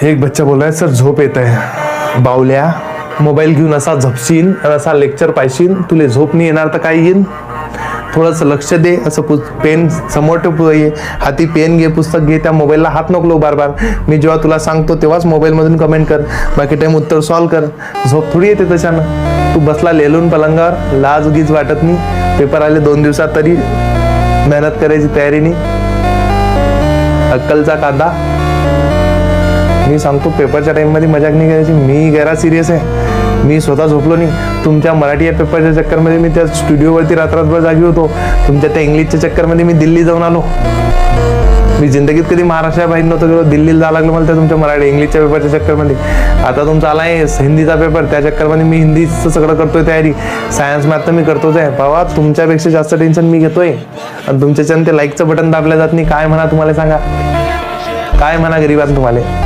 एक बच्चा बोल रहा है सर झोप येत आहे. बावल्या, मोबाईल घेऊन असा झपशील आणि असा लेक्चर पाहिशील, तुले झोप नाही येणार तर काय येईन. थोडंसं लक्ष दे. असं पेन समोर ठेव, हाती पेन घे, पुस्तक घे, त्या मोबाईलला हात नको लावू बार बार. मी जेव्हा तुला सांगतो तेव्हाच मोबाईलमधून कमेंट कर, बाकी टाइम उत्तर सॉल्व कर. झोप थोडी येते त्याच्यानं. तू बसला लेलून पलंगावर, लाज उगीच वाटत नाही. पेपर आले 2 दिवसात तरी मेहनत करायची तयारी नाही. अक्कलचा कांदा. मी सांगतो पेपरच्या टाइममध्ये मजाक नाही करायची. मी गैरा सिरियस आहे. मी स्वतः झोपलो नाही. तुमच्या मराठी या पेपरच्या चक्करमध्ये मी त्या स्टुडिओवरती रात्रभर जागी होतो. तुमच्या त्या इंग्लिशच्या चक्करमध्ये मी दिल्ली जाऊन आलो. मी जिंदगीत कधी महाराष्ट्रा बाहेर नव्हतो गेलो. दिल्लीला जावं लागलं मला त्या तुमच्या मराठी इंग्लिशच्या पेपरच्या चक्करमध्ये. आता तुमचा आला आहे हिंदीचा पेपर, त्या चक्करमध्ये मी हिंदीचं सगळं करतोय तयारी. सायन्स मॅथ तर मी करतोच आहे. बाबा तुमच्यापेक्षा जास्त टेन्शन मी घेतोय आणि तुमच्याच्यानं ते लाईकचं बटन दाबलं जात नाही. काय म्हणा तुम्हाला सांगा, काय म्हणा गरीबांना तुम्हाला.